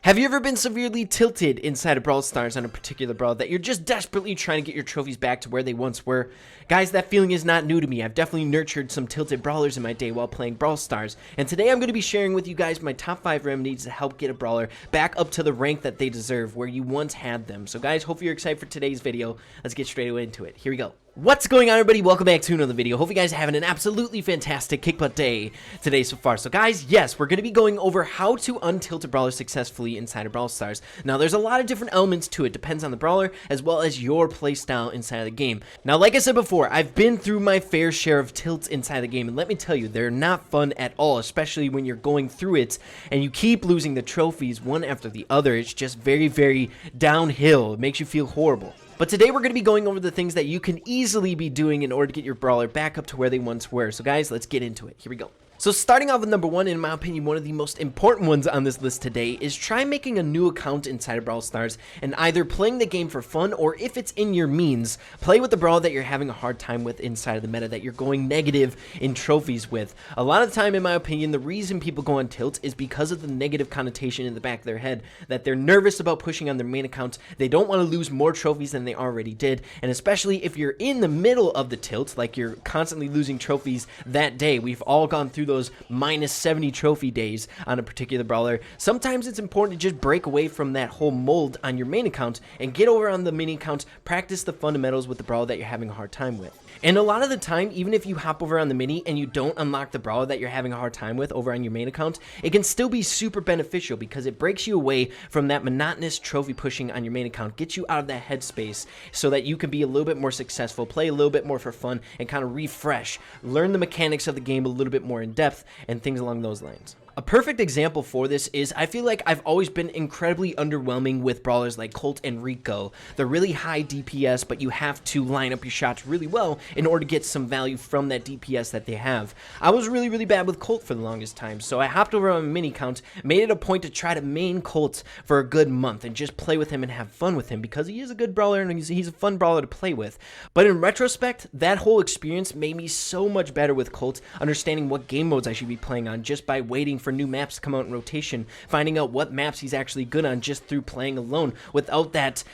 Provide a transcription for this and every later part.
Have you ever been severely tilted inside of Brawl Stars on a particular brawl that you're just desperately trying to get your trophies back to where they once were? Guys, that feeling is not new to me. I've definitely nurtured some tilted brawlers in my day while playing Brawl Stars, and today I'm going to be sharing with you guys my top 5 remedies to help get a brawler back up to the rank that they deserve where you once had them. So guys, hopefully you're excited for today's video. Let's get straight into it. Here we go. What's going on, everybody? Welcome back to another video. Hope you guys are having an absolutely fantastic kick butt day today so far. So guys, yes, we're going to be going over how to untilt a brawler successfully inside of Brawl Stars. Now, there's a lot of different elements to it. Depends on the brawler as well as your playstyle inside of the game. Now, like I said before, I've been through my fair share of tilts inside the game, and let me tell you, they're not fun at all, especially when you're going through it and you keep losing the trophies one after the other. It's just very, very downhill. It makes you feel horrible. But today we're going to be going over the things that you can easily be doing in order to get your brawler back up to where they once were. So guys, let's get into it. Here we go. So starting off with number 1, in my opinion, one of the most important ones on this list today is try making a new account inside of Brawl Stars and either playing the game for fun, or if it's in your means, play with the brawler that you're having a hard time with inside of the meta that you're going negative in trophies with. A lot of the time, in my opinion, the reason people go on tilt is because of the negative connotation in the back of their head that they're nervous about pushing on their main account. They don't want to lose more trophies than they already did, and especially if you're in the middle of the tilt, like you're constantly losing trophies that day. We've all gone through those minus 70 trophy days on a particular brawler. Sometimes it's important to just break away from that whole mold on your main account and get over on the mini account, practice the fundamentals with the brawler that you're having a hard time with. And a lot of the time, even if you hop over on the mini and you don't unlock the brawler that you're having a hard time with over on your main account, it can still be super beneficial because it breaks you away from that monotonous trophy pushing on your main account, gets you out of that headspace so that you can be a little bit more successful, play a little bit more for fun, and kind of refresh, learn the mechanics of the game a little bit more in depth, and things along those lines. A perfect example for this is I feel like I've always been incredibly underwhelming with brawlers like Colt and Rico. They're really high DPS, but you have to line up your shots really well in order to get some value from that DPS that they have. I was really bad with Colt for the longest time, so I hopped over on a mini count, made it a point to try to main Colt for a good month and just play with him and have fun with him because he is a good brawler and he's a fun brawler to play with. But in retrospect, that whole experience made me so much better with Colt, understanding what game modes I should be playing on just by waiting for new maps to come out in rotation, finding out what maps he's actually good on just through playing alone without that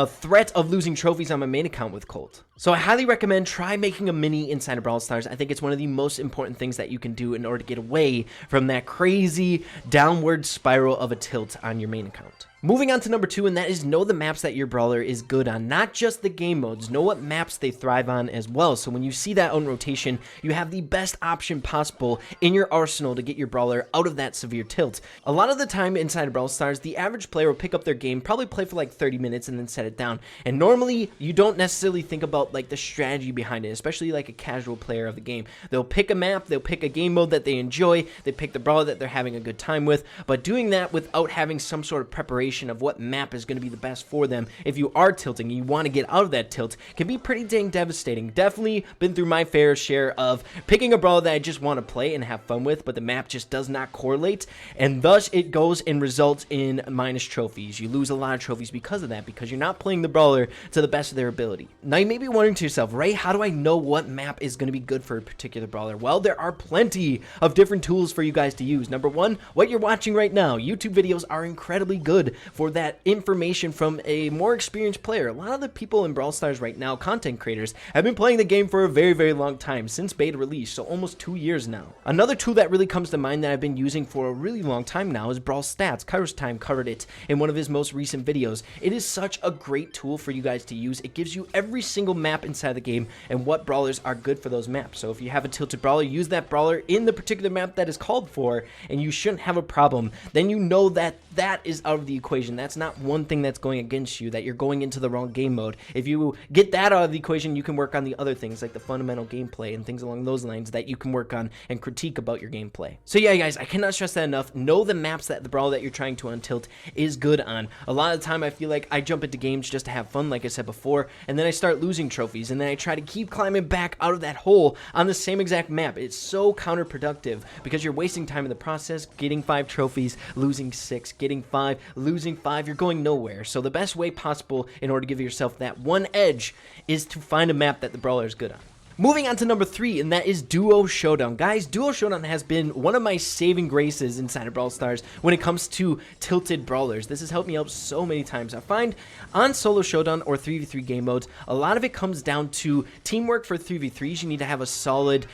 threat of losing trophies on my main account with Colt. So I highly recommend try making a mini inside of Brawl Stars. I think it's one of the most important things that you can do in order to get away from that crazy downward spiral of a tilt on your main account. Moving on to number 2, and that is know the maps that your brawler is good on, not just the game modes. Know what maps they thrive on as well, so when you see that on rotation, you have the best option possible in your arsenal to get your brawler out of that severe tilt. A lot of the time inside of Brawl Stars, the average player will pick up their game, probably play for like 30 minutes and then set it down, and normally you don't necessarily think about like the strategy behind it, especially like a casual player of the game. They'll pick a map, they'll pick a game mode that they enjoy, they pick the brawler that they're having a good time with, but doing that without having some sort of preparation of what map is going to be the best for them if you are tilting and you want to get out of that tilt can be pretty dang devastating. Definitely been through my fair share of picking a brawler that I just want to play and have fun with, but the map just does not correlate, and thus it goes and results in minus trophies. You lose a lot of trophies because of that, because you're not playing the brawler to the best of their ability. Now you may be wondering to yourself, Ray, how do I know what map is going to be good for a particular brawler? Well, there are plenty of different tools for you guys to use. Number 1, what you're watching right now. YouTube videos are incredibly good for that information from a more experienced player. A lot of the people in Brawl Stars right now, content creators, have been playing the game for a very long time, since beta release, so almost 2 years now. Another tool that really comes to mind that I've been using for a really long time now is Brawl Stats. Kairos Time covered it in one of his most recent videos. It is such a great tool for you guys to use. It gives you every single map inside the game and what brawlers are good for those maps. So if you have a tilted brawler, use that brawler in the particular map that is called for, and you shouldn't have a problem. Then you know that that is out of the equation. That's not one thing that's going against you, that you're going into the wrong game mode. If you get that out of the equation, you can work on the other things like the fundamental gameplay and things along those lines that you can work on and critique about your gameplay. So yeah, guys, I cannot stress that enough. Know the maps that the brawler that you're trying to untilt is good on. A lot of the time I feel like I jump into games just to have fun, like I said before, and then I start losing trophies, and then I try to keep climbing back out of that hole on the same exact map. It's so counterproductive because you're wasting time in the process, getting 5 trophies, losing 6, getting 5, losing 5, you're going nowhere. So the best way possible in order to give yourself that one edge is to find a map that the brawler is good on. Moving on to number 3, and that is Duo Showdown. Guys, Duo Showdown has been one of my saving graces inside of Brawl Stars when it comes to tilted brawlers. This has helped me out so many times. I find on solo showdown or 3v3 game modes, a lot of it comes down to teamwork for 3v3s. You need to have a solid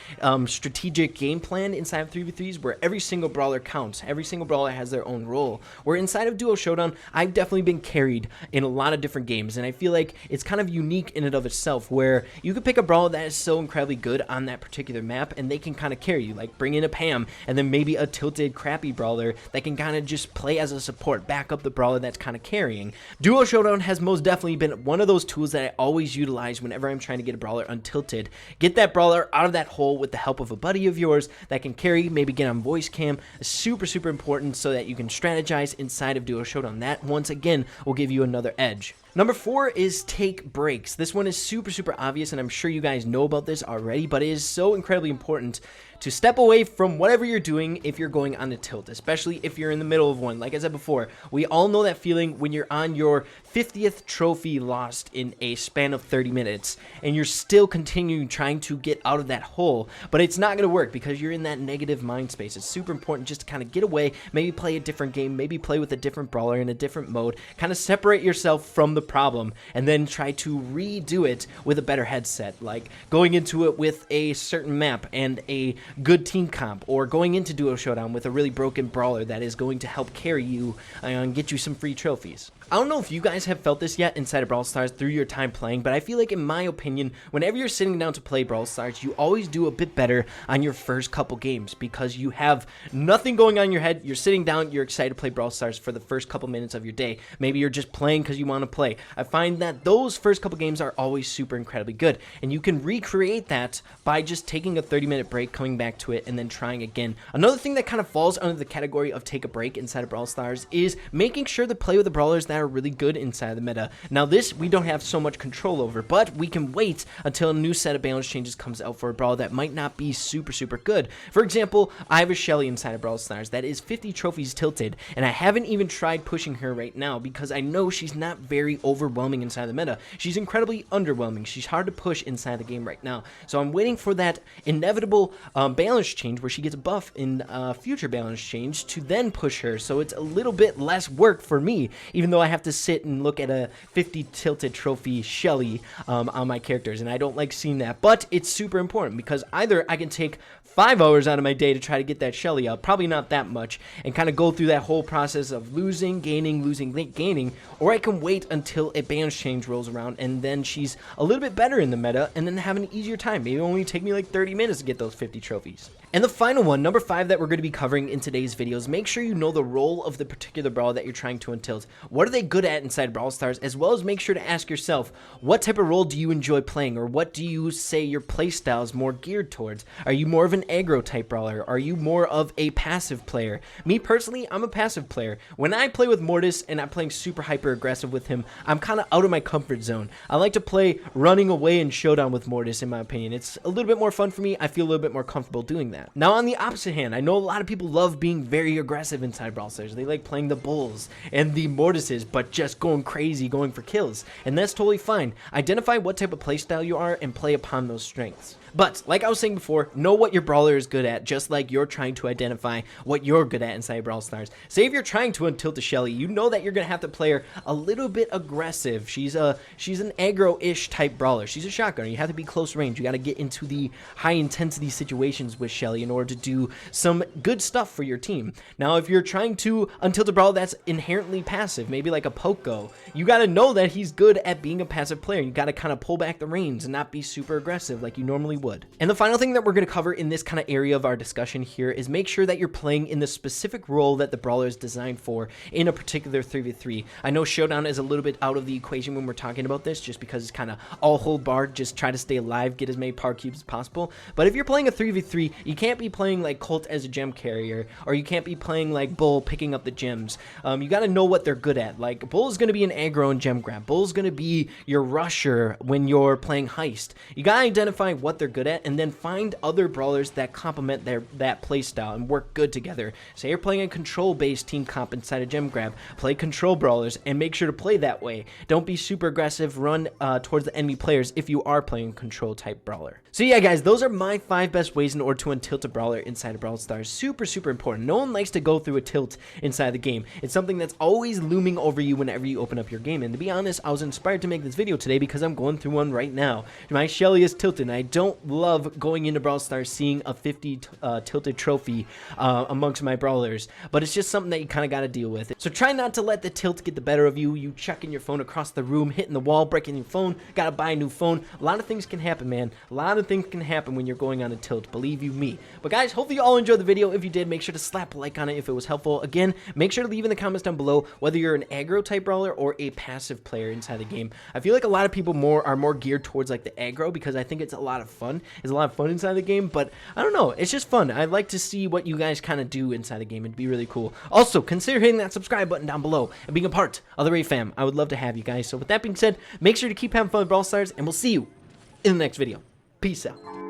strategic game plan inside of 3v3s where every single brawler counts. Every single brawler has their own role. Where inside of Duo Showdown, I've definitely been carried in a lot of different games, and I feel like it's kind of unique in and of itself where you could pick a brawler that is so incredibly good on that particular map and they can kind of carry you, like bring in a Pam and then maybe a tilted crappy brawler that can kind of just play as a support, back up the brawler that's kind of carrying. Duo Showdown has most definitely been one of those tools that I always utilize whenever I'm trying to get a brawler untilted. Get that brawler out of that hole with the help of a buddy of yours that can carry, maybe get on voice cam. Super important so that you can strategize inside of Duo Showdown. That once again will give you another edge. Number 4 is take breaks. This one is super obvious, and I'm sure you guys know about this already, but it is so incredibly important to step away from whatever you're doing if you're going on a tilt, especially if you're in the middle of one. Like I said before, we all know that feeling when you're on your 50th trophy lost in a span of 30 minutes and you're still continuing trying to get out of that hole, but it's not going to work because you're in that negative mind space. It's super important just to kind of get away, maybe play a different game, maybe play with a different brawler in a different mode, kind of separate yourself from the problem and then try to redo it with a better headset, like going into it with a certain map and a good team comp, or going into Duo Showdown with a really broken brawler that is going to help carry you and get you some free trophies. I don't know if you guys have felt this yet inside of Brawl Stars through your time playing, but I feel like in my opinion, whenever you're sitting down to play Brawl Stars, you always do a bit better on your first couple games because you have nothing going on in your head. You're sitting down, you're excited to play Brawl Stars for the first couple minutes of your day. Maybe you're just playing because you want to play. I find that those first couple games are always super incredibly good, and you can recreate that by just taking a 30-minute break, coming back to it, and then trying again. Another thing that kind of falls under the category of take a break inside of Brawl Stars is making sure to play with the brawlers that are really good inside the meta. Now this we don't have so much control over, but we can wait until a new set of balance changes comes out for a brawler that might not be super good. For example, I have a Shelly inside of Brawl Stars that is 50 trophies tilted, and I haven't even tried pushing her right now because I know she's not very overwhelming inside the meta. She's incredibly underwhelming. She's hard to push inside the game right now. So I'm waiting for that inevitable balance change where she gets a buff in future balance change to then push her, so it's a little bit less work for me, even though I have to sit and look at a 50 tilted trophy Shelly on my characters, and I don't like seeing that. But it's super important because either I can take 5 hours out of my day to try to get that Shelly up, probably not that much, and kind of go through that whole process of losing, gaining, losing, gaining, or I can wait until a balance change rolls around and then she's a little bit better in the meta and then have an easier time. Maybe only take me like 30 minutes to get those 50 trophies. And the final one, number 5, that we're going to be covering in today's videos, make sure you know the role of the particular brawler that you're trying to untilt. What are they good at inside Brawl Stars, as well as make sure to ask yourself, what type of role do you enjoy playing, or what do you say your playstyle is more geared towards? Are you more of an aggro type brawler? Are you more of a passive player? Me personally, I'm a passive player. When I play with Mortis and I'm playing super hyper aggressive with him, I'm kind of out of my comfort zone. I like to play running away in Showdown with Mortis, in my opinion. It's a little bit more fun for me. I feel a little bit more comfortable doing that. Now on the opposite hand, I know a lot of people love being very aggressive inside Brawl Stars. They like playing the Bulls and the Mortises, but just going crazy, going for kills. And that's totally fine. Identify what type of playstyle you are and play upon those strengths. But, like I was saying before, know what your brawler is good at, just like you're trying to identify what you're good at inside Brawl Stars. Say if you're trying to untilt a Shelly, you know that you're going to have to play her a little bit aggressive. She's an aggro-ish type brawler. She's a shotgunner. You have to be close range. You got to get into the high-intensity situations with Shelly in order to do some good stuff for your team. Now, if you're trying to untilt a brawler that's inherently passive, maybe like a Poco, you got to know that he's good at being a passive player. You got to kind of pull back the reins and not be super aggressive like you normally would. And the final thing that we're going to cover in this kind of area of our discussion here is make sure that you're playing in the specific role that the brawler is designed for in a particular 3v3. I know Showdown is a little bit out of the equation when we're talking about this, just because it's kind of all hold barred, just try to stay alive, get as many power cubes as possible. But if you're playing a 3v3, you can't be playing like Colt as a gem carrier, or you can't be playing like Bull picking up the gems. You got to know what they're good at. Like Bull is going to be an aggro and gem grab. Bull is going to be your rusher when you're playing heist. You got to identify what they're good at and then find other brawlers that complement that play style and work good together. Say you're playing a control based team comp inside a gem grab, play control brawlers and make sure to play that way. Don't be super aggressive, run towards the enemy players if you are playing a control type brawler. So yeah guys, those are my 5 best ways in order to untilt a brawler inside of Brawl Stars. Super important. No one likes to go through a tilt inside the game. It's something that's always looming over you whenever you open up your game. And to be honest, I was inspired to make this video today because I'm going through one right now. My Shelly is tilted and I don't love going into Brawl Stars seeing a 50 tilted trophy amongst my brawlers, but it's just something that you kind of got to deal with. So try not to let the tilt get the better of you. You chucking your phone across the room, hitting the wall, breaking your phone, gotta buy a new phone. A lot of things can happen, man. A lot of things can happen when you're going on a tilt, believe you me. But guys, hopefully you all enjoyed the video. If you did, make sure to slap a like on it if it was helpful. Again, make sure to leave in the comments down below whether you're an aggro type brawler or a passive player inside the game. I feel like a lot of people are more geared towards like the aggro because I think it's a lot of fun. It's a lot of fun inside the game, but I don't know. It's just fun. I'd like to see what you guys kind of do inside the game. It'd be really cool. Also, consider hitting that subscribe button down below and being a part of the Ray fam. I would love to have you guys. So with that being said, make sure to keep having fun with Brawl Stars, and we'll see you in the next video. Peace out.